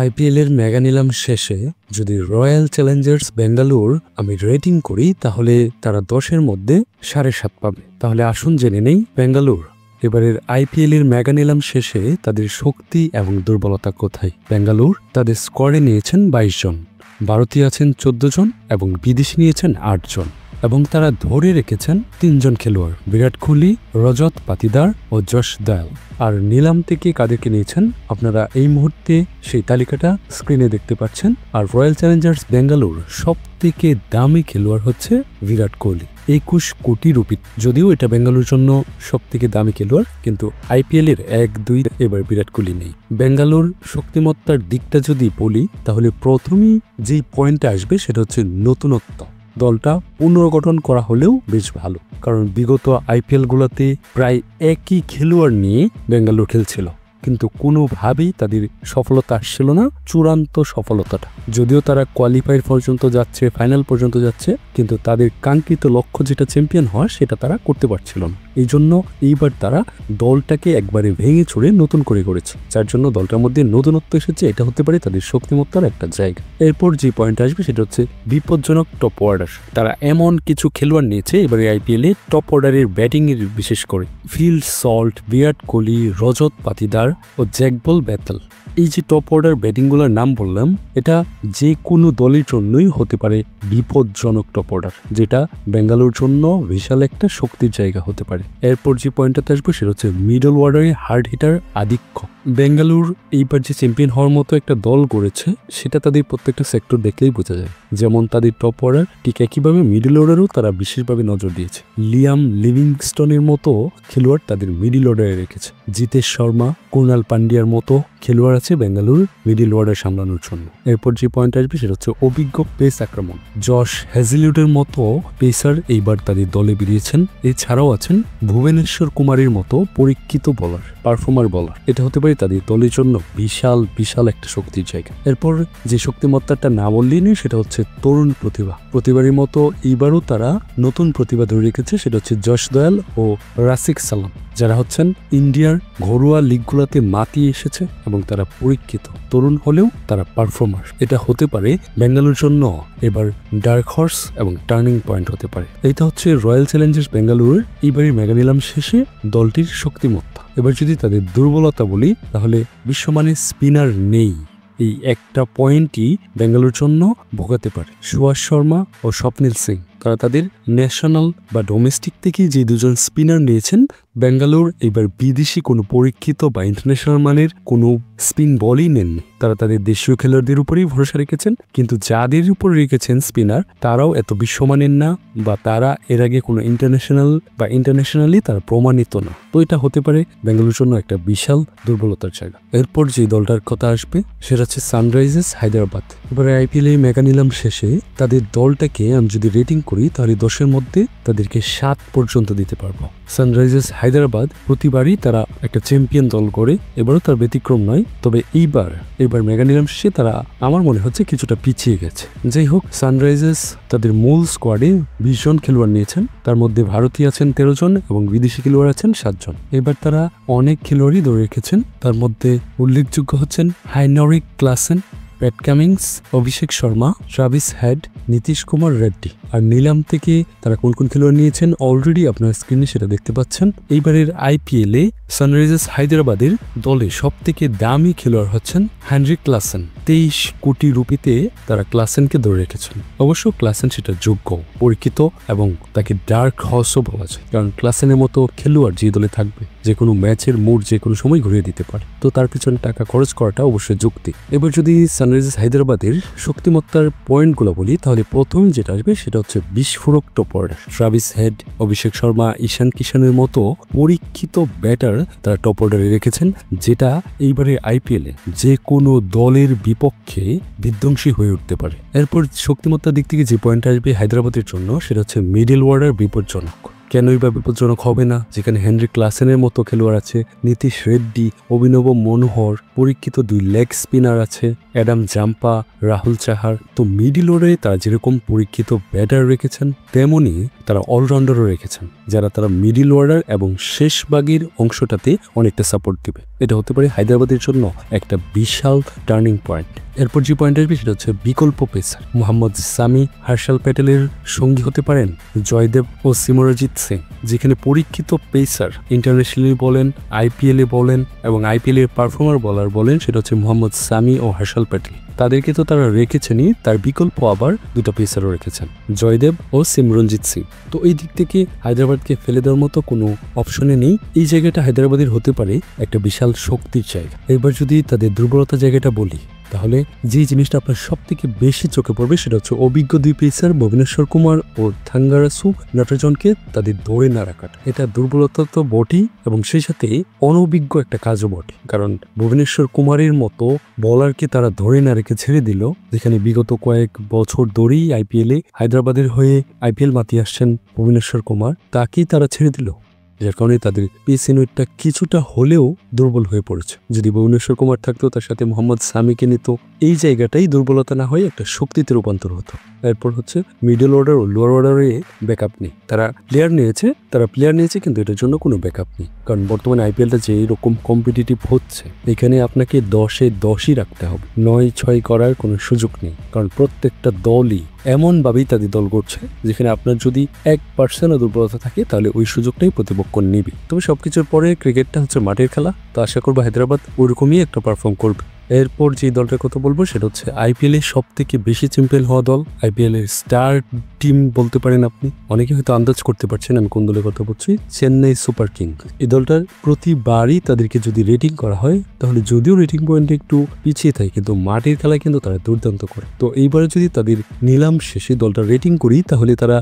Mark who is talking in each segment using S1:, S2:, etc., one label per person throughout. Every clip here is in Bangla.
S1: আইপিএল এর মেগা নিলাম শেষে যদি রয়্যাল চ্যালেঞ্জার্স বেঙ্গালুর আমি রেটিং করি তাহলে তারা 10-এর মধ্যে 7.5 পাবে। তাহলে আসুন জেনে নেই বেঙ্গালুর এবারের আইপিএল এর মেগা নিলাম শেষে তাদের শক্তি এবং দুর্বলতা কোথায়। বেঙ্গালুর তাদের স্কোয়াডে নিয়েছেন 22 জন, ভারতীয় আছেন 14 জন এবং বিদেশি নিয়েছেন 8 জন এবং তারা ধরে রেখেছেন 3 জন খেলোয়াড়, বিরাট কোহলি, রজত পাতিদার ও যশ দয়াল। আর নিলাম থেকে কাদেরকে নিয়েছেন আপনারা এই মুহূর্তে সেই তালিকাটা স্ক্রিনে দেখতে পাচ্ছেন। আর রয়্যাল চ্যালেঞ্জার্স বেঙ্গালুর সব থেকে দামি খেলোয়াড় হচ্ছে বিরাট কোহলি, 21 কোটি রুপি। যদিও এটা বেঙ্গালুর জন্য সব থেকে দামি খেলোয়াড়, কিন্তু আইপিএল এর 1-2 এবার বিরাট কোহলি নেই। বেঙ্গালুর শক্তিমত্তার দিকটা যদি বলি তাহলে প্রথমেই যেই পয়েন্টটা আসবে সেটা হচ্ছে নতুনত্ব। দলটা পুনর্গঠন করা হলেও বেশ ভালো, কারণ বিগত আইপিএল গুলোতে প্রায় একই খেলোয়াড় নিয়ে বেঙ্গালুর খেলছিল, কিন্তু কোনোভাবেই তাদের সফলতা আসছিল না, চূড়ান্ত সফলতাটা। যদিও তারা কোয়ালিফায়ার পর্যন্ত যাচ্ছে, ফাইনাল পর্যন্ত যাচ্ছে, কিন্তু তাদের কাঙ্ক্ষিত লক্ষ্য যেটা চ্যাম্পিয়ন হওয়া সেটা তারা করতে পারছিল না। এই জন্য এইবার তারা দলটাকে একবারে ভেঙে ছুড়ে নতুন করে করেছে, যার জন্য দলটার মধ্যে নতুনত্ব এসেছে। এটা হতে পারে তাদের শক্তিমত্তার একটা জায়গা। এরপর যে পয়েন্ট আসবে সেটা হচ্ছে বিপজ্জনক টপ অর্ডার। তারা এমন কিছু খেলোয়াড় নিয়েছে এবারে আইপিএলে টপ অর্ডারের ব্যাটিং এর, বিশেষ করে ফিল সল্ট, বিরাট কোহলি, রজত পাতিদার ও জ্যাকবল ব্যাথেল। এই যে টপ অর্ডার ব্যাটিংগুলোর নাম বললাম, এটা যে কোনো দলের জন্যই হতে পারে বিপজ্জনক টপ অর্ডার, যেটা বেঙ্গালুর জন্য বিশাল একটা শক্তির জায়গা হতে পারে। এরপর যে পয়েন্টটাতে আসবে সেটা হচ্ছে মিডল অর্ডারে হার্ড হিটার আধিক্য। বেঙ্গালুর এইবার যে চ্যাম্পিয়ন হওয়ার মতো একটা দল করেছে সেটা তাদের প্রত্যেকটা সেক্টর দেখলেই বোঝা যায়। যেমন তাদের টপ অর্ডার, ঠিক একইভাবে মিডল অর্ডারও তারা বিশেষভাবে নজর দিয়েছে। লিয়াম লিভিংস্টনের মতো খেলোয়াড় তাদের মিডল অর্ডারে রেখেছে। জিতেশ শর্মা, কুণাল পান্ডিয়ার মতো খেলোয়াড় আছে বেঙ্গালুর মিডল অর্ডার সামলানোর জন্য। এরপর যে পয়েন্ট আসবে সেটা হচ্ছে অভিজ্ঞ পেস আক্রমণ। জশ হ্যাজেলউডের মতো পেসার এইবার তাদের দলে বেরিয়েছেন। এছাড়াও আছেন ভুবনেশ্বর কুমারের মতো পরীক্ষিত বলার, পারফর্মার বলার। এটা হতে পারে তাদের দলের জন্য বিশাল বিশাল একটা শক্তির জায়গা। এরপর যে শক্তিমত্তাটা না বললেই নেই সেটা হচ্ছে তরুণ প্রতিভা। প্রতিবারের মতো এইবারও তারা নতুন প্রতিভা ধরে রেখেছে, সেটা হচ্ছে যশ দয়াল ও রাসিক সালাম, যারা হচ্ছেন ইন্ডিয়ার ঘরোয়া লিগগুলোতে মাতিয়ে এসেছে এবং তারা পরীক্ষিত। তরুণ হলেও তারা পারফর্মার। এটা হতে পারে বেঙ্গালুর জন্য এবার ডার্ক হর্স এবং টার্নিং পয়েন্ট হতে পারে। এইটা হচ্ছে রয়্যাল চ্যালেঞ্জার্স বেঙ্গালুরুর এইবারের মেগা নিলাম শেষে দলটির শক্তিমত্তা। এবার যদি তাদের দুর্বলতা বলি তাহলে বিশ্বমানের স্পিনার নেই। এই একটা পয়েন্টই বেঙ্গালুর জন্য ভোগাতে পারে। সুভাষ শর্মা ও স্বপ্নিল সিং, তারা তাদের ন্যাশনাল বা ডোমেস্টিক থেকে যে দুজন স্পিনার নিয়েছেন, বেঙ্গালুর এবার বিদেশি কোনো পরীক্ষিত বা ইন্টারন্যাশনাল মানের কোনো স্পিন বলই নেননি। তারা তাদের দেশীয় খেলোয়াড়দের উপরেই ভরসা রেখেছেন, কিন্তু যাদের উপর রেখেছেন স্পিনার তারাও এত বিশ্বমানের না, বা তারা এর আগে কোনো ইন্টারন্যাশনালি তারা প্রমাণিত না। তো এটা হতে পারে বেঙ্গালুরুর জন্য একটা বিশাল দুর্বলতার জায়গা। এরপর যে দলটার কথা আসবে সেটা হচ্ছে সানরাইজার্স হায়দ্রাবাদ। এবারে আইপিএল এ মেগা নিলাম শেষে তাদের দলটাকে আমি যদি রেটিং করি তাহলে 10-এর মধ্যে তাদেরকে 7 পর্যন্ত দিতে পারবো। সানরাইজার্স হায়দ্রাবাদ প্রতিবারই তারা একটা চ্যাম্পিয়ন দল করে, এবারও তার ব্যতিক্রম নয়। তবে এইবার মেগা নিলাম শেষে তারা আমার মনে হচ্ছে কিছুটা পিছিয়ে গেছে। যাই হোক, সানরাইজার্স তাদের মূল স্কোয়াডে 20 জন খেলোয়াড় নিয়েছেন, তার মধ্যে ভারতীয় আছেন 13 জন এবং বিদেশি খেলোয়াড় আছেন 7 জন। এবার তারা অনেক খেলোয়াড়ই ধরে রেখেছেন, তার মধ্যে উল্লেখযোগ্য হচ্ছেন হাইনরিক ক্লাসেন, প্যাট Cummins, Abhishek Sharma, Travis head, Nitish Kumar Reddy. আর নিলাম থেকে তারা কোন কোন খেলোয়াড় নিয়েছেন অলরেডি আপনার স্ক্রিনে সেটা দেখতে পাচ্ছেন। এইবারের আইপিএল এ সানরাইজার্স হায়দ্রাবাদের দলে সব থেকে দামি খেলোয়াড় হচ্ছেন হেনরিক ক্লাসেন। 23 কোটি রুপিতে তারা ক্লাসেনকে ধরে রেখেছেন। অবশ্য ক্লাসেন সেটা যোগ্য, পরীক্ষিত এবং তাকে ডার্ক হর্সও বলা যায়, কারণ ক্লাসেনের মতো খেলোয়াড় যে দলে থাকবে যে কোনো ম্যাচের মোড় যে কোনো সময় ঘুরিয়ে দিতে পারে, তো তার পিছনে টাকা খরচ করাটা অবশ্যই যুক্তি। এবার যদি সানরাইজার্স হায়দ্রাবাদের শক্তিমত্তার পয়েন্টগুলো বলি তাহলে প্রথম যেটা আসবে সেটা হচ্ছে বিস্ফোরক top order. Travis head, Abhishek Sharma, ঈশান কিষানের মতো পরীক্ষিত ব্যাটার তারা টপ অর্ডারে রেখেছেন, যেটা এইবারে আইপিএলে যে কোনো দলের বিপক্ষে বিধ্বংসী হয়ে উঠতে পারে। এরপর শক্তিমত্তার দিক থেকে যে পয়েন্ট আসবে হায়দ্রাবাদের জন্য সেটা হচ্ছে মিডল অর্ডার বিপজ্জনক। কেনই বা বিপজ্জনক হবে না, যেখানে হেনরি ক্লাসেনের মতো খেলোয়াড় আছে, নীতিশ রেড্ডি, অভিনব মনোহর, পরীক্ষিত 2 লেগ স্পিনার আছে, অ্যাডাম জাম্পা, রাহুল চাহার। তো মিডল অর্ডারে তারা যেরকম পরীক্ষিত ব্যাটার রেখেছেন তেমনি তারা অলরাউন্ডারও রেখেছেন, যারা তারা মিডল অর্ডার এবং শেষ ভাগের অংশটাতে অনেকটা সাপোর্ট দিবে। এটা হতে পারে হায়দ্রাবাদের জন্য একটা বিশাল টার্নিং পয়েন্ট। এরপর যে পয়েন্ট আসবে সেটা হচ্ছে বিকল্প পেসার। মোহাম্মদ সামি, হর্ষল প্যাটেলের সঙ্গী হতে পারেন জয়দেব ও সিমরজিৎ সিং। যেখানে পরীক্ষিত পেসার, ইন্টারন্যাশনালি বলেন, আইপিএলে বলেন এবং আইপিএল এর পারফর্মার বলার বলেন, সেটা হচ্ছে মোহাম্মদ সামি ও হর্ষল প্যাটেল। তাদেরকে তো তারা রেখেছেনই, তার বিকল্প আবার দুটো পেসারও রেখেছেন, জয়দেব ও সিমরনজিৎ সিং। তো এই দিক থেকে হায়দ্রাবাদকে ফেলে দেওয়ার মতো কোনো অপশনে নেই। এই জায়গাটা হায়দ্রাবাদের হতে পারে একটা বিশাল শক্তির জায়গা। এবার যদি তাদের দুর্বলতা জায়গাটা বলি, তাহলে যে জিনিসটা আপনার সব থেকে বেশি চোখে পড়বে সেটা হচ্ছে অভিজ্ঞ দুই পেসার ভুবনেশ্বর কুমার ও থাঙ্গারাসু নটরাজনকে তাদের ধরে না রাখাটা। এটা দুর্বলতা তো বটেই এবং সেই সাথে অনভিজ্ঞ একটা কাজও বটে। কারণ ভুবনেশ্বর কুমারের মতো বলারকে তারা ধরে না রেখে ছেড়ে দিল, যেখানে বিগত কয়েক বছর ধরেই আইপিএলে হায়দ্রাবাদের হয়ে আইপিএল মাতিয়ে আসছেন ভুবনেশ্বর কুমার, তাকেই তারা ছেড়ে দিল, যার কারণে তাদের পেস ইউনিটটা কিছুটা হলেও দুর্বল হয়ে পড়েছে। যদি ভুবনেশ্বর কুমার থাকতো, তার সাথে মোহাম্মদ সামিকে নিত, এই জায়গাটাই দুর্বলতা না হয়ে একটা শক্তিতে রূপান্তর হতো। এরপর হচ্ছে মিডল অর্ডার ও লোয়ার অর্ডারে ব্যাকআপ নেই। তারা প্লেয়ার নিয়েছে কিন্তু এটার জন্য কোনো ব্যাকআপ নেই। কারণ বর্তমানে আইপিএলটা যে এরকম কম্পিটিটিভ হচ্ছে, এখানে আপনাকে 10-এ 10ই রাখতে হবে, 9-6 করার কোনো সুযোগ নেই। কারণ প্রত্যেকটা দলই এমনভাবেই তাদের দল করছে যেখানে আপনার যদি 1% দুর্বলতা থাকে তাহলে ওই সুযোগটাই প্রতিপক্ষ নেবে। তবে সবকিছুর পরে ক্রিকেটটা হচ্ছে মাঠের খেলা, তো আশা করবো হায়দ্রাবাদ ওরকমই একটা পারফর্ম করবে। এরপর যে দলটার কথা বলবো সেটা হচ্ছে আইপিএল এর সব থেকে বেশি চ্যাম্পিয়ন হওয়া দল, আইপিএল এর স্টার টিম বলতে পারেন আপনি। অনেকে হয়তো আন্দাজ করতে পারছেন আমি কোন দলের কথা বলছি, চেন্নাই সুপার কিংস। এই দলটার প্রতিবারই তাদেরকে যদি রেটিং করা হয়, তাহলে যদিও রেটিং পয়েন্টে একটু পিছিয়ে থাকে, কিন্তু মাঠের খেলায় কিন্তু তারা দুর্দান্ত করে। তো এইবারে যদি তাদের নিলাম শেষে দলটা রেটিং করি, তাহলে তারা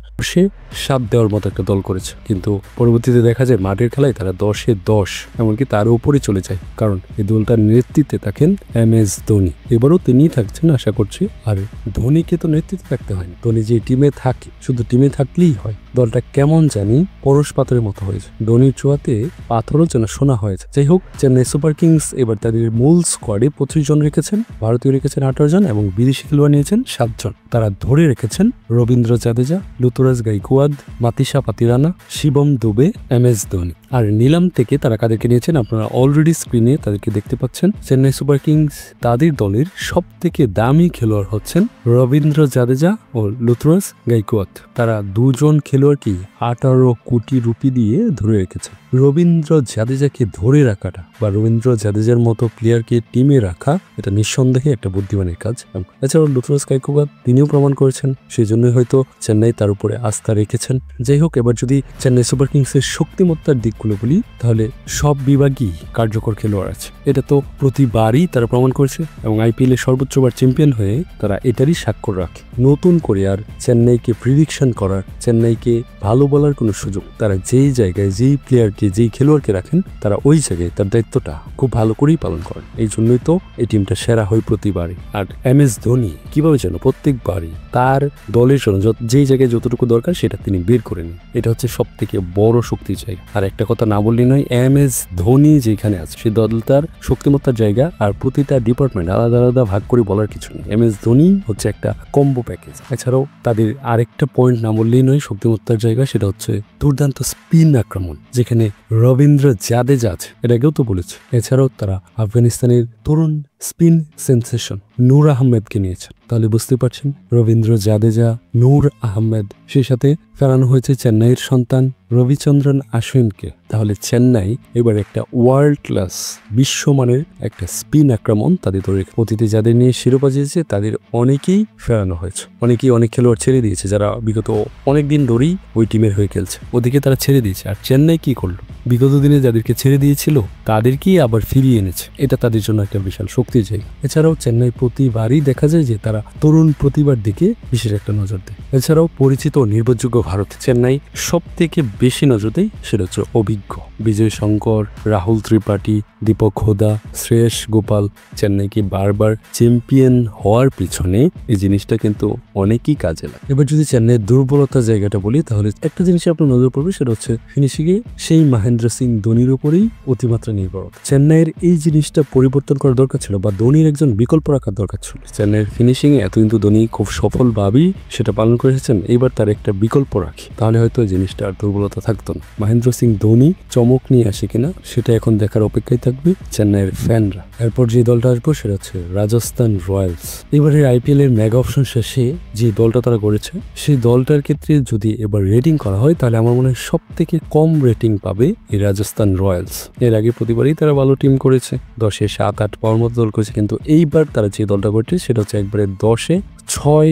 S1: 7 দেওয়ার মতো একটা দল করেছে। কিন্তু পরবর্তীতে দেখা যায় মাঠের খেলায় তারা 10-এ 10, এমনকি তার উপরে চলে যায়। কারণ এই দলটার নেতৃত্বে থাকেন MS ধোনি। এবারও তিনি থাকছেন আশা করছি। আর ধোনিকে তো নেতৃত্বে থাকতে হয় না, ধোনি যে টিমে থাকে, শুধু টিমে থাকলেই হয়। দলটা কেমন জানি পরশ পাথরের মতো হয়েছে, ধোনির চোয়াতে পাথরও যেন শোনা হয়েছে। যাই হোক, চেন্নাই সুপার কিংস এবার তাদের মূল স্কোয়াডে 25 জন রেখেছেন, ভারতীয় রেখেছেন 18 জন এবং বিদেশি খেলোয়াড় নিয়েছেন 7 জন। তারা ধরে রেখেছেন রবীন্দ্র জাদেজা, ঋতুরাজ গাইকোয়াদ, মাতিসা পাতিরানা, শিবম দুবে, MS ধোনি। আর নিলাম থেকে তারা কাদেরকে নিয়েছেন আপনারা অলরেডি স্ক্রিনে তাদেরকে দেখতে পাচ্ছেন। চেন্নাই সুপার কিংস তাদের দলের সব থেকে দামি খেলোয়াড় হচ্ছেন রবীন্দ্র জাদেজা ও ঋতুরাজ গাইকোয়াদ। তারা দুজন খেলোয়াড়কে 18 কোটি রুপি দিয়ে ধরে রেখেছে। রবীন্দ্র জাদেজাকে ধরে রাখাটা বা রবীন্দ্র জাদেজার মতো প্লেয়ারকে টিমে রাখা, এটা নিঃসন্দেহে একটা বুদ্ধিমানের কাজ। এছাড়াও ঋতুরাজ গাইকোয়াদ তিনিও প্রমাণ করেছেন, সেই জন্যই হয়তো চেন্নাই তার উপরে আস্থা রেখেছেন। যাই হোক, এবার যদি চেন্নাই সুপার কিংসের শক্তিমত্তার দিকগুলো বলি, তাহলে সব বিভাগই কার্যকর খেলোয়াড় আছে। এটা তো প্রতিবারই তারা প্রমাণ করেছে এবং আইপিএল এ সর্বোচ্চবার চ্যাম্পিয়ন হয়ে তারা এটারই স্বাক্ষর রাখে। নতুন করে আর চেন্নাইকে প্রিডিকশন করার, চেন্নাইকে ভালো বলার কোনো সুযোগ, তারা যেই জায়গায় যেই প্লেয়ারকে যেই খেলোয়াড়কে রাখেন, তারা ওই জায়গায় তার দায়িত্বটা খুব ভালো করেই পালন করেন। এই জন্যই তো এই টিমটা সেরা হয় প্রতিবারই। আর MS ধোনি কিভাবে যেন প্রত্যেকবারই তার দলের জন্য যেই জায়গায় যতটুকু দরকার সেটা তিনি বের করে নেন। এটা হচ্ছে সব থেকে বড় শক্তির জায়গা। আর একটা কথা না বললেই নয়, MS ধোনি যেখানে আছে সেই দলটার শক্তিমত্তার জায়গা, আর প্রতিটা ডিপার্টমেন্ট আলাদা আলাদা ভাগ করে বলার কিছু নেই। MS ধোনি হচ্ছে একটা কম্বো প্যাকেজ। এছাড়াও তাদের আরেকটা পয়েন্ট না বললেই নয় শক্তিমত্তার জায়গা, সেটা হচ্ছে দুর্দান্ত স্পিন আক্রমণ, যেখানে রবীন্দ্র জাদেজা আছে, এটা আগেও তো বলেছে। এছাড়াও তারা আফগানিস্তানের তরুণ স্পিন সেন্সেশন নূর আহমেদকে নিয়েছেন। তাহলে বুঝতে পারছেন, রবীন্দ্র জাদেজা, নূর আহমেদ, সেই সাথে ফেরানো হয়েছে চেন্নাইয়ের সন্তান রবিচন্দ্রন আশ্বিনকে। তাহলে চেন্নাই এবার একটা ওয়ার্ল্ড ক্লাস বিশ্বমানের একটা স্পিন আক্রমণ তাদের ধরে। অতীতে যাদের নিয়ে শিরোপা জিতেছে তাদের অনেকেই ফেরানো হয়েছে, অনেকেই অনেক খেলোয়াড় ছেড়ে দিয়েছে যারা বিগত অনেকদিন ধরেই ওই টিমের হয়ে খেলছে, ওদিকে তারা ছেড়ে দিয়েছে। আর চেন্নাই কি করলো, বিগত দিনে যাদেরকে ছেড়ে দিয়েছিল তাদেরকেই আবার ফিরিয়ে এনেছে। এটা তাদের জন্য একটা বিশাল শক্তির জায়গা। এছাড়াও চেন্নাই প্রতিবারই দেখা যায় যে তারা তরুণ প্রতিভার দিকে বিশেষ একটা নজর দেয়। এছাড়াও পরিচিত ও নির্ভরযোগ্য ভারত, চেন্নাই সব থেকে বেশি নজর দেয় সেটা হচ্ছে অভিজ্ঞ বিজয় শঙ্কর, রাহুল ত্রিপাঠী, দীপক হোদা, শ্রেয়স গোপাল। চেন্নাইকে বারবার চ্যাম্পিয়ন হওয়ার পিছনে এই জিনিসটা কিন্তু অনেকই কাজে লাগে। এবার যদি চেন্নাইয়ের দুর্বলতার জায়গাটা বলি, তাহলে একটা জিনিস আপনার নজর পড়বে, সেটা হচ্ছে ফিনিশিংয়ে সেই মহেন্দ্র সিং ধোনির উপরেই অতিমাত্রা নির্ভর। চেন্নাইয়ের এই জিনিসটা পরিবর্তন করা দরকার ছিল। বা ধোনির একজন বিকল্প রাখার দরকার ছিল। চেন্নাইয়ের ফিনিশিংয়ে এত কিন্তু ধোনি খুব সফলভাবেই সেটা পালন করে এসেছেন, এইবার তার একটা বিকল্প রাখি, তাহলে হয়তো এই জিনিসটা আর দুর্বলতা থাকতো না। মহেন্দ্র সিং ধোনি চমক নিয়ে আসে কিনা সেটা এখন দেখার অপেক্ষায় থাকবে চেন্নাইয়ের ফ্যানরা। এরপর যে দলটা আসবো সেটা হচ্ছে রাজস্থান রয়্যালস। এবারের আইপিএল এর মেগা অপশন শেষে যে দলটা তারা করেছে সেই দলটার ক্ষেত্রে যদি এবার রেটিং করা হয় তাহলে আমার মনে হয় সব থেকে কম রেটিং পাবে এই রাজস্থান রয়্যালস। এর আগে প্রতিবারই তারা ভালো টিম করেছে, 10-এ 7-8 পাওয়ার মতো দল করেছে, কিন্তু এইবার তারা যে দলটা করছে সেটা হচ্ছে একবারে 10-এ 6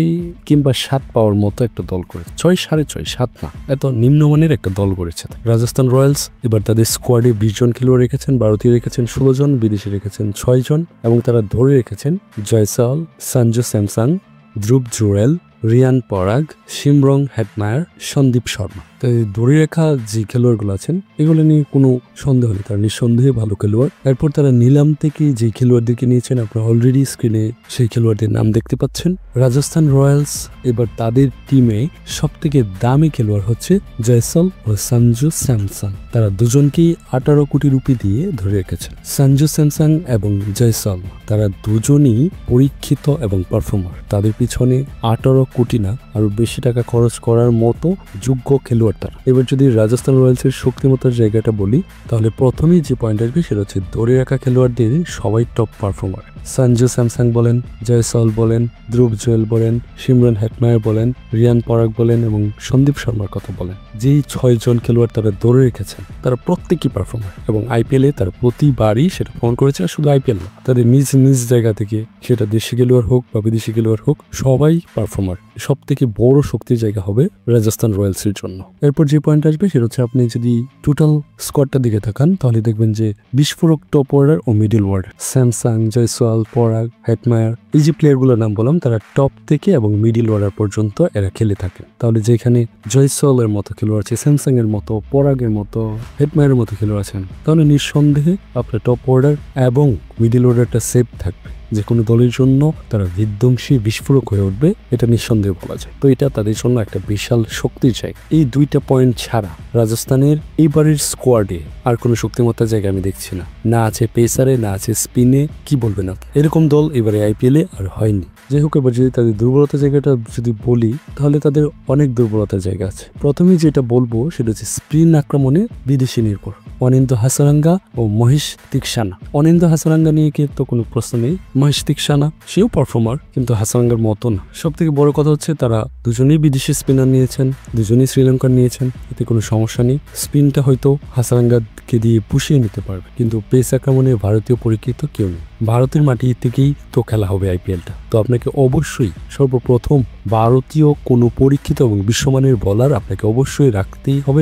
S1: কিংবা 7 পাওয়ার মতো একটা দল করেছে। 6, 6.5, 7 না, এত নিম্নমানের একটা দল করেছে রাজস্থান রয়্যালস। এবার তাদের স্কোয়াডে 20 জন খেলোয়াড় রেখেছেন, ভারতীয় রেখেছেন 16 জন, বিদেশি রেখেছেন 6 জন, এবং তারা ধরে রেখেছেন জয়সওয়াল, সঞ্জু স্যামসং, ধ্রুব জুরেল, রিয়ান পরাগ, শিমরং হেটমায়ার, সন্দীপ শর্মা। তাই ধরে রাখা যে খেলোয়াড়গুলো আছেন এগুলো নিয়ে কোনো সন্দেহ নেই, তারা নিঃসন্দেহে ভালো খেলোয়াড়। এরপর তারা নিলাম থেকে যে খেলোয়াড়দেরকে নিয়েছেন আপনারা অলরেডি স্ক্রিনে সেই খেলোয়াড়দের নাম দেখতে পাচ্ছেন। রাজস্থান রয়্যালস এবার তাদের টিমে সব থেকে দামি খেলোয়াড় হচ্ছে জয়সওয়াল ও সঞ্জু স্যামসং। তারা দুজনকেই 18 কোটি রুপি দিয়ে ধরে রেখেছেন। সঞ্জু স্যামসং এবং জয়সওয়াল তারা দুজনই পরীক্ষিত এবং পারফর্মার, তাদের পিছনে 18 কোটি না আরো বেশি টাকা খরচ করার মতো যোগ্য খেলোয়াড় তারা। এবার যদি রাজস্থান রয়্যালসের শক্তিমত্তার জায়গাটা বলি তাহলে প্রথমেই যে পয়েন্ট আসবে সেটা হচ্ছে ধরে রাখা খেলোয়াড়দের সবাই টপ পারফর্মার। সঞ্জু স্যামসং বলেন, জয়সওয়াল বলেন, ধ্রুব জুয়েল বলেন, শিমরন হেটমায়ার বলেন, রিয়ান পরাগ বলেন এবং সন্দীপ শর্মার কথা বলেন, যেই 6 জন খেলোয়াড় তারা ধরে রেখেছেন তারা প্রত্যেকই পারফর্মার এবং আইপিএলে তারা প্রতিবারই সেটা প্রমাণ করেছে। আর শুধু আইপিএল না, তাদের নিজ নিজ জায়গা থেকে সেটা দেশি খেলোয়াড় হোক বা বিদেশি খেলোয়াড় হোক সবাই পারফর্মার। সব থেকে বড় শক্তির জায়গা হবে রাজস্থান রয়্যালসের জন্য। এরপর যে পয়েন্ট আসবে সেটা হচ্ছে আপনি যদি টোটাল স্কোয়াডটা দিকে তাকান তাহলে দেখবেন যে বিস্ফোরক টপ অর্ডার ও মিডল অর্ডার, স্যামসাং, জয়সওয়াল, পরাগ, হেটমায়ার, এই যে প্লেয়ারগুলোর নাম বললাম তারা টপ থেকে এবং মিডল অর্ডার পর্যন্ত এরা খেলে থাকে। তাহলে যেখানে জয়সওয়ালের মতো খেলোয়াড় আছে, স্যামসাং এর মতো, পরাগের মতো, হেটমায়ারের মতো খেলোয়াড় আছেন, তাহলে নিঃসন্দেহে আপনার টপ অর্ডার এবং মিডল অর্ডারটা সেফ থাকবে। যে কোনো দলের জন্য তারা বিধ্বংসী বিস্ফোরক হয়ে উঠবে, এটা নিঃসন্দেহে বলা যায়। তো এটা তাদের জন্য একটা বিশাল শক্তির জায়গা। এই দুইটা পয়েন্ট ছাড়া রাজস্থানের এইবারের স্কোয়াডে আর কোনো শক্তিমত্তার জায়গা আমি দেখছি না, না আছে পেসারে, না আছে স্পিনে, কি বলবেন আপনি? এরকম দল এবারে আইপিএলে আর হয়নি। যাই হোক, এবার যদি তাদের দুর্বলতার জায়গাটা যদি বলি তাহলে তাদের অনেক দুর্বলতার জায়গা আছে। প্রথমেই যেটা বলবো সেটা হচ্ছে স্পিন আক্রমণে বিদেশি নির্ভর। অনিন্দ্য হাসারাঙ্গা ও মহেশ তিকসানা। অনিন্দ্য হাসারাঙ্গা নিয়ে তো কোনো প্রশ্ন নেই, মহেশ তিকসানা সেও পারফর্মার কিন্তু হাসারাঙ্গার মতো না। সব থেকে বড় কথা হচ্ছে তারা দুজনেই বিদেশি স্পিনার নিয়েছেন, দুজনেই শ্রীলঙ্কার নিয়েছেন, এতে কোনো সমস্যা নেই। স্পিনটা হয়তো হাসারাঙ্গাকে দিয়ে পুষিয়ে নিতে পারবে, কিন্তু পেস আক্রমণে ভারতীয় পরিচিত কেউ নেই। ভারতের মাটি থেকেই তো খেলা হবে আইপিএলটা, তো আপনাকে অবশ্যই সর্বপ্রথম ভারতীয় কোনো পরীক্ষিত এবং বিশ্বমানের বলার আপনাকে অবশ্যই রাখতেই হবে,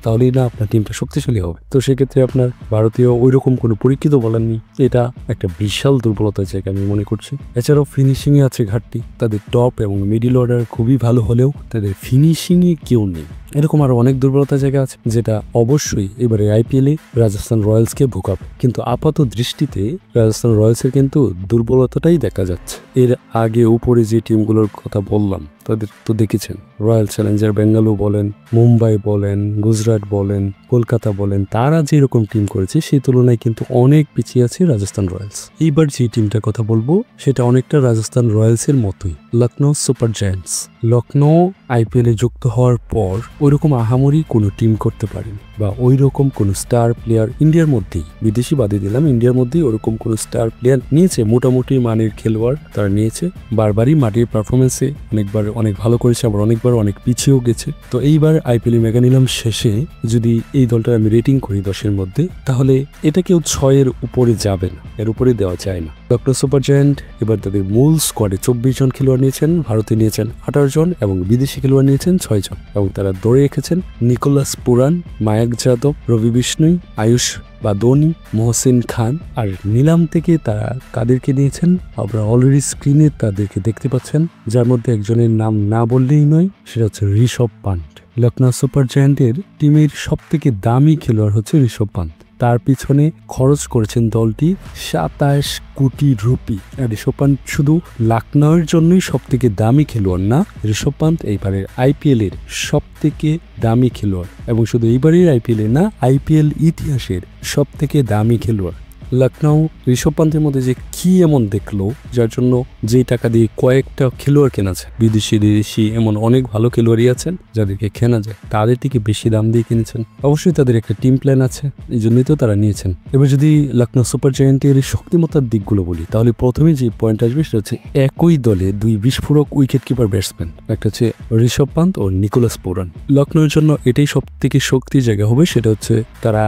S1: তাহলেই না আপনার টিমটা শক্তিশালী হবে। তো সেক্ষেত্রে আপনার ভারতীয় ওইরকম কোনো পরীক্ষিত বলার নেই, এটা একটা বিশাল দুর্বলতার জায়গা আমি মনে করছি। এছাড়াও ফিনিশিংয়ে আছে ঘাটতি, তাদের টপ এবং মিডিল অর্ডার খুবই ভালো হলেও তাদের ফিনিশিংয়ে কেউ নেই। এরকম আরো অনেক দুর্বলতার জায়গা আছে যেটা অবশ্যই এবারে আইপিএলে রাজস্থান রয়্যালসকে ভোগাবে, কিন্তু আপাত দৃষ্টিতে রাজস্থান রয়্যালসের কিন্তু দুর্বলতাটাই দেখা যাচ্ছে। এর আগে উপরে যে টিমগুলোর কথা বললাম তাদের তো দেখেছেন, রয়্যাল চ্যালেঞ্জার বেঙ্গালুরু বলেন, মুম্বাই বলেন, গুজরাট বলেন, কলকাতা বলেন, তারা যেরকম টিম করেছে সেই তুলনায় কিন্তু অনেক পিছিয়ে আছে রাজস্থান রয়্যালস। এইবার যে টিমটার কথা বলবো সেটা অনেকটা রাজস্থান রয়্যালসের মতোই, লখনৌ সুপার জায়ান্টস। লখনৌ আইপিএলে যুক্ত হওয়ার পর ওইরকম আহামরি কোনো টিম করতে পারেনি, বা ওই রকম কোনো স্টার প্লেয়ার ইন্ডিয়ার মধ্যেই, বিদেশি বাদে দিলাম, ইন্ডিয়ার মধ্যেই ওরকম কোনো স্টার প্লেয়ার নিয়েছে, মোটামুটি মানের খেলোয়াড় তারা নিয়েছে। বারবারই মাটির পারফরমেন্সে অনেকবার অনেক ভালো করেছে, আবার অনেকবার অনেক পিছিয়েও গেছে। তো এইবার আইপিএল মেগা নিলাম শেষে যদি এই দলটার আমি রেটিং করি 10-এর মধ্যে, তাহলে এটা কেউ 6-এর উপরে যাবে না, এর উপরে দেওয়া যায় না। লখনৌ সুপার জায়ান্ট এবার তাদের মূল স্কোয়াডে 24 জন খেলোয়াড় নিয়েছেন, ভারতে নিয়েছেন 18 জন এবং বিদেশি খেলোয়াড় নিয়েছেন 6 জন, এবং তারা ধরে রেখেছেন নিকোলাস পুরান, মায়াঙ্ক যাদব, রবি বিষ্ণুই, আয়ুষ বাদনি, মহসিন খান। আর নিলাম থেকে তারা কাদেরকে নিয়েছেন আপনারা অলরেডি স্ক্রিনে তাদেরকে দেখতে পাচ্ছেন, যার মধ্যে একজনের নাম না বললেই নয়, সেটা হচ্ছে ঋষভ পান্ট। লখনৌ সুপার জায়ান্টের টিমের সব থেকে দামি খেলোয়াড় হচ্ছে ঋষভ পান্ট। তার পিছনে খরচ করেছেন দলটি 27 কোটি রুপি। আর ঋষভ পান্ট শুধু লখনৌয়ের জন্যই সব থেকে দামি খেলোয়াড় না, ঋষভ পান্ট এইবারের আইপিএল এর সব থেকে দামি খেলোয়াড়, এবং শুধু এইবারের আইপিএল এ না, আইপিএল ইতিহাসের সব থেকে দামি খেলোয়াড়। লখনৌ ঋষভ পান্তের মধ্যে যে কি এমন দেখলো যার জন্য যেই টাকা দিয়ে কয়েকটা খেলোয়াড় কেনা যায়, বিদেশি এমন অনেক ভালো খেলোয়াড়ই আছেন যাদেরকে কেনা যায়, তাদের থেকে বেশি দাম দিয়ে কিনেছেন। অবশ্যই তাদের একটা টিম প্ল্যান আছে, এই জন্যই তো তারা নিয়েছেন। এবার যদি লখনৌ সুপার জায়ান্টের শক্তিমত্তার দিকগুলো বলি, তাহলে প্রথমে যে পয়েন্ট আসবে সেটা হচ্ছে একই দলে দুই বিস্ফোরক উইকেট কিপার ব্যাটসম্যান, একটা হচ্ছে ঋষভ পান্ত ও নিকোলাস পুরান। লখনৌর জন্য এটাই সব থেকে শক্তির জায়গা হবে, সেটা হচ্ছে তারা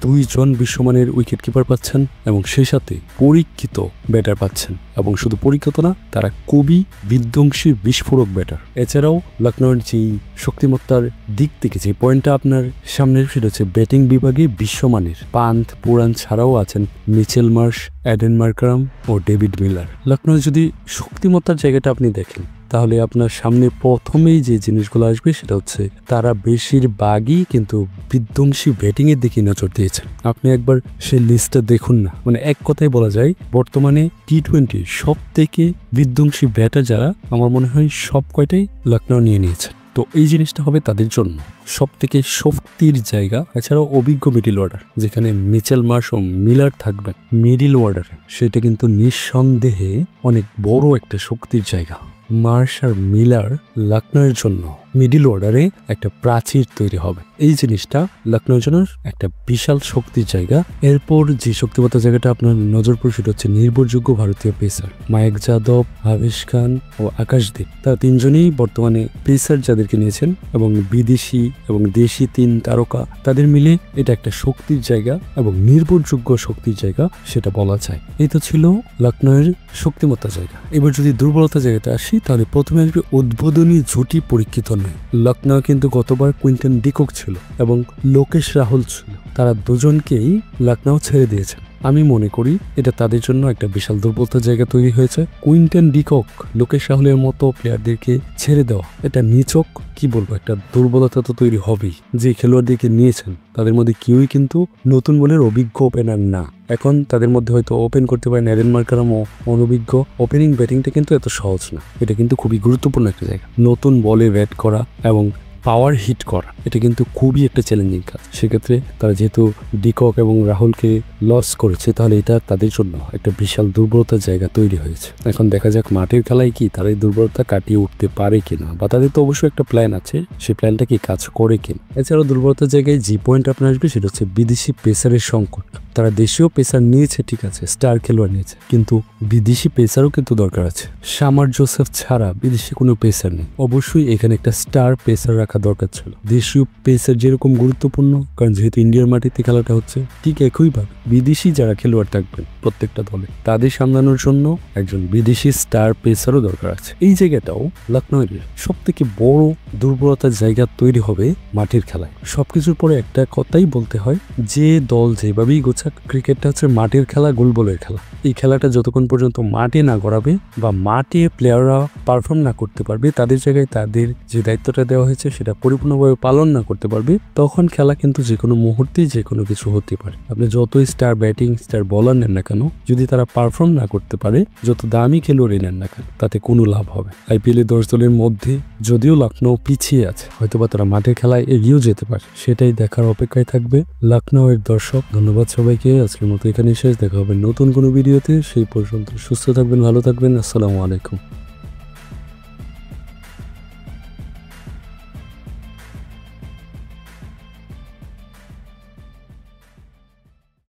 S1: দুইজন বিশ্বমানের উইকেট কিপার পাচ্ছেন এবং সেই সাথে পরীক্ষিত ব্যাটার পাচ্ছেন, এবং শুধু পরীক্ষিত না, তারা খুবই বিধ্বংসী বিস্ফোরক ব্যাটার। এছাড়াও লখনৌর যেই শক্তিমত্তার দিক থেকে যে পয়েন্টটা আপনার সামনে, সেটা হচ্ছে ব্যাটিং বিভাগে বিশ্বমানের পান্ত পুরান ছাড়াও আছেন মিচেল মার্শ, অ্যাডেন মার্কারাম ও ডেভিড মিলার। লখনৌর যদি শক্তিমত্তার জায়গাটা আপনি দেখেন, তাহলে আপনার সামনে প্রথমেই যে জিনিসগুলো আসবে সেটা হচ্ছে তারা বেশিরভাগই কিন্তু বিধ্বংসী ব্যাটিংয়ের দিকে নজর দিয়েছেন। আপনি একবার সেই লিস্টটা দেখুন না, মানে এক কথায় বলা যায় বর্তমানে টি-20 সব থেকে বিধ্বংসী ব্যাটার যারা, আমার মনে হয় সব কয়টাই লখনৌ নিয়ে নিয়েছে। তো এই জিনিসটা হবে তাদের জন্য সব থেকে শক্তির জায়গা। এছাড়াও অভিজ্ঞ মিডিল অর্ডার, যেখানে মিচেল মার্শ ও মিলার থাকবেন মিডিল অর্ডারে, সেটা কিন্তু নিঃসন্দেহে অনেক বড় একটা শক্তির জায়গা। মার্শ আর মিলার লখনৌয়ের জন্য মিডিল অর্ডারে একটা প্রাচীর তৈরি হবে। এই জিনিসটা লখনৌর জন্য একটা বিশাল শক্তির জায়গা। এরপর যে শক্তিমত্তার জায়গাটা আপনার নজর পড়ে সেটা হচ্ছে নির্ভরযোগ্য ভারতীয় পেসার মায়াঙ্ক যাদব, আবেশ খান ও আকাশদীপ। তারা তিনজনই বর্তমানে পেসার যাদেরকে নিয়েছেন, এবং বিদেশি এবং দেশি 3 তারকা, তাদের মিলে এটা একটা শক্তির জায়গা এবং নির্ভরযোগ্য শক্তির জায়গা সেটা বলা যায়। এই তো ছিল লখনৌয়ের শক্তিমত্তার জায়গা। এবার যদি দুর্বলতার জায়গাটা আসি, তাহলে প্রথমে আসবে উদ্বোধনী জুটি পরীক্ষিত নয়। লখনৌ কিন্তু গতবার কুইন্টন ডিকক ছিল এবং লোকেশ রাহুল ছিল, তারা দুজনকেই লখনৌ ছেড়ে দিয়েছেন। আমি মনে করি এটা তাদের জন্য একটা বিশাল দুর্বলতার জায়গা তৈরি হয়েছে। কুইন্টন ডিকক, লোকেশ রাহুলের মতো প্লেয়ারদেরকে ছেড়ে দেওয়া, এটা নিছক কি বলবো, একটা দুর্বলতা তো তৈরি হবেই। যে খেলোয়াড়দেরকে নিয়েছেন তাদের মধ্যে কেউই কিন্তু নতুন বলের অভিজ্ঞ ওপেনার না। এখন তাদের মধ্যে হয়তো ওপেন করতে পারেন অ্যাডেন মার্কারাম ও অনভিজ্ঞ। ওপেনিং ব্যাটিংটা কিন্তু এত সহজ না, এটা কিন্তু খুবই গুরুত্বপূর্ণ একটা জায়গা। নতুন বলে ব্যাট করা এবং পাওয়ার হিট করা, এটা কিন্তু খুবই একটা চ্যালেঞ্জিং কাজ। সেক্ষেত্রে তারা যেহেতু ডিকক এবং রাহুলকে লস করেছে, তাহলে এটা তাদের জন্য একটা বিশাল দুর্বলতার জায়গা তৈরি হয়েছে। এখন দেখা যাক মাঠের খেলায় কি তারা এই দুর্বলতা কাটিয়ে উঠতে পারে কিনা, বা তাদের তো অবশ্যই একটা প্ল্যান আছে, সেই প্ল্যানটা কি কাজ করে কিনা। এছাড়াও দুর্বলতার জায়গায় যে পয়েন্ট আপনার আসবে সেটা হচ্ছে বিদেশি পেসারের সংকট। তারা দেশীয় পেসার নিয়েছে, ঠিক আছে, স্টার খেলোয়াড় নিয়েছে, কিন্তু বিদেশি পেসারও কিন্তু দরকার আছে। শামার জোসেফ ছাড়া বিদেশি কোনো পেসার নেই। অবশ্যই এখানে একটা স্টার পেসার রাখা দরকার ছিল। দেশীয় পেসার যেরকম গুরুত্বপূর্ণ, কারণ যেহেতু ইন্ডিয়ার মাটিতে খেলাটা হচ্ছে, ঠিক একইভাবে বিদেশি যারা খেলোয়াড় থাকবেন প্রত্যেকটা দলে, তাদের সামলানোর জন্য একজন বিদেশি স্টার পেসারও দরকার আছে। এই জায়গাটাও লখনৌয়ের সব থেকে বড় দুর্বলতার জায়গা তৈরি হবে মাঠের খেলায়। সবকিছুর পরে একটা কথাই বলতে হয়, যে দল যেভাবেই গোছাক, ক্রিকেটটা হচ্ছে মাঠের খেলা, গোল বলের খেলা। এই খেলাটা যতক্ষণ পর্যন্ত মাঠে না গড়াবে বা মাঠে প্লেয়াররা পারফর্ম না করতে পারবে, তাদের জায়গায় তাদের যে দায়িত্বটা দেওয়া হয়েছে সেটা পরিপূর্ণভাবে পালন না করতে পারবে, তখন খেলা কিন্তু যে কোনো মুহূর্তেই যে কোনো কিছু হতে পারে। আপনি যতই স্টার ব্যাটিং, স্টার বলার নেন না কেন, যদি তারা পারফর্ম না করতে পারে, যত দামি খেলোয়াড়ই নেন না কেন, তাতে কোনো লাভ হবে। আইপিএলে 10 দলের মধ্যে যদিও লখনৌ পিছিয়ে আছে, হয়তোবা তারা মাঠের খেলায় এগিয়েও যেতে পারে, সেটাই দেখার অপেক্ষায় থাকবে লখনৌয়ের দর্শক। ধন্যবাদ সবাইকে, আজকের মতো এখানে শেষ। দেখা হবে নতুন কোনো ভিডিওতে, সেই পর্যন্ত সুস্থ থাকবেন, ভালো থাকবেন। আসসালামু আলাইকুম।